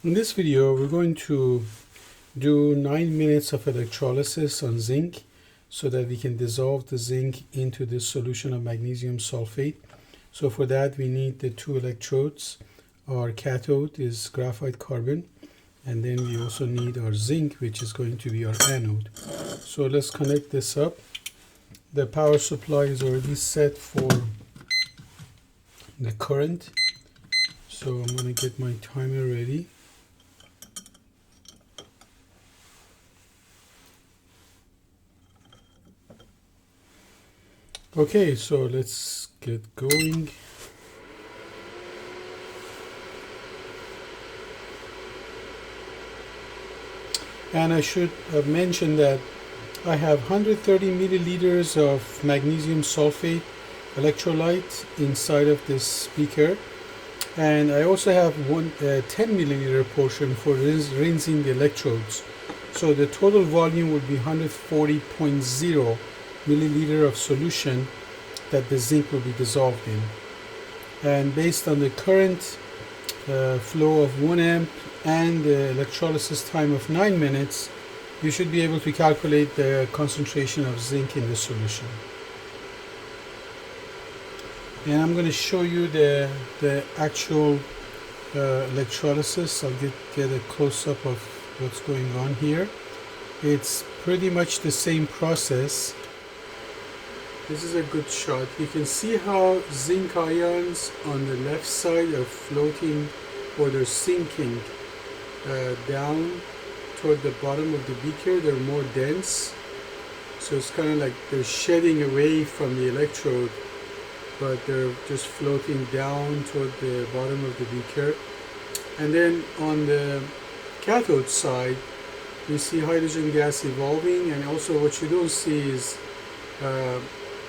In this video, we're going to do 9 minutes of electrolysis on zinc so that we can dissolve the zinc into this solution of magnesium sulfate. So for that, we need the two electrodes. Our cathode is graphite carbon, and then we also need our zinc, which is going to be our anode. So let's connect this up. The power supply is already set for the current. So I'm going to get my timer ready. Okay, so let's get going. And I should mention that I have 130 milliliters of magnesium sulfate electrolyte inside of this beaker, and I also have 10 milliliter portion for rinsing the electrodes. So the total volume would be 140.0 milliliter of solution that the zinc will be dissolved in. And based on the current flow of 1 amp and the electrolysis time of 9 minutes, you should be able to calculate the concentration of zinc in the solution. And I'm going to show you the actual electrolysis. I'll get a close-up of what's going on here. It's pretty much the same process. This is a good shot. You can see how zinc ions on the left side are floating, or they're sinking down toward the bottom of the beaker. They're more dense, so it's kind of like they're shedding away from the electrode, but they're just floating down toward the bottom of the beaker. And then on the cathode side, you see hydrogen gas evolving, and also what you don't see is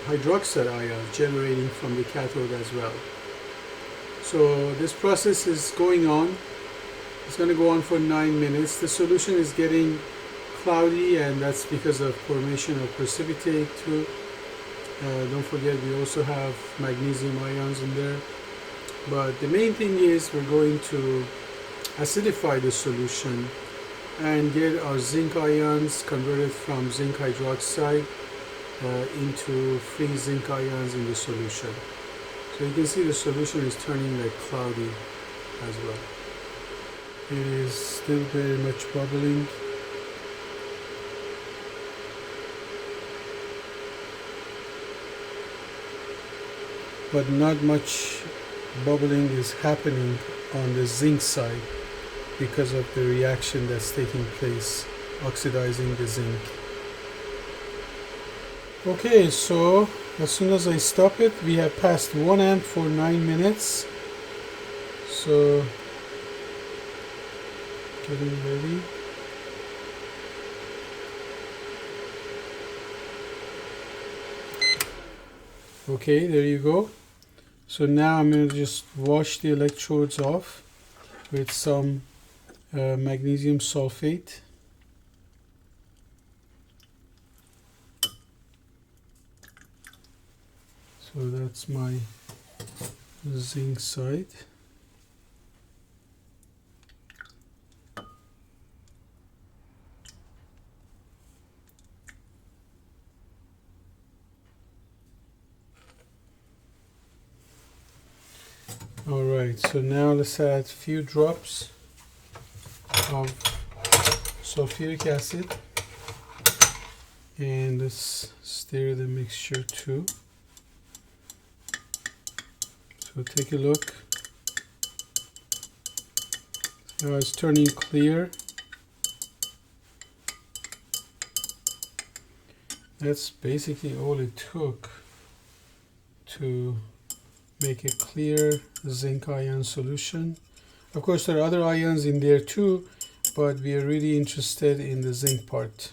hydroxide ions generating from the cathode as well. So this process is going on. It's going to go on for 9 minutes. The solution is getting cloudy, and that's because of formation of precipitate too. Don't forget, we also have magnesium ions in there. But the main thing is we're going to acidify the solution and get our zinc ions converted from zinc hydroxide into free zinc ions in the solution. So you can see the solution is turning like cloudy as well. It is still very much bubbling. But not much bubbling is happening on the zinc side because of the reaction that's taking place, oxidizing the zinc. Okay, so as soon as I stop it, we have passed 1 amp for 9 minutes. So getting ready. Okay, there you go. So now I'm going to just wash the electrodes off with some magnesium sulfate. So that's my zinc side. Alright, so now let's add a few drops of sulfuric acid, and let's stir the mixture too. So take a look. Now it's turning clear. That's basically all it took to make a clear zinc ion solution. Of course, there are other ions in there too, but we are really interested in the zinc part.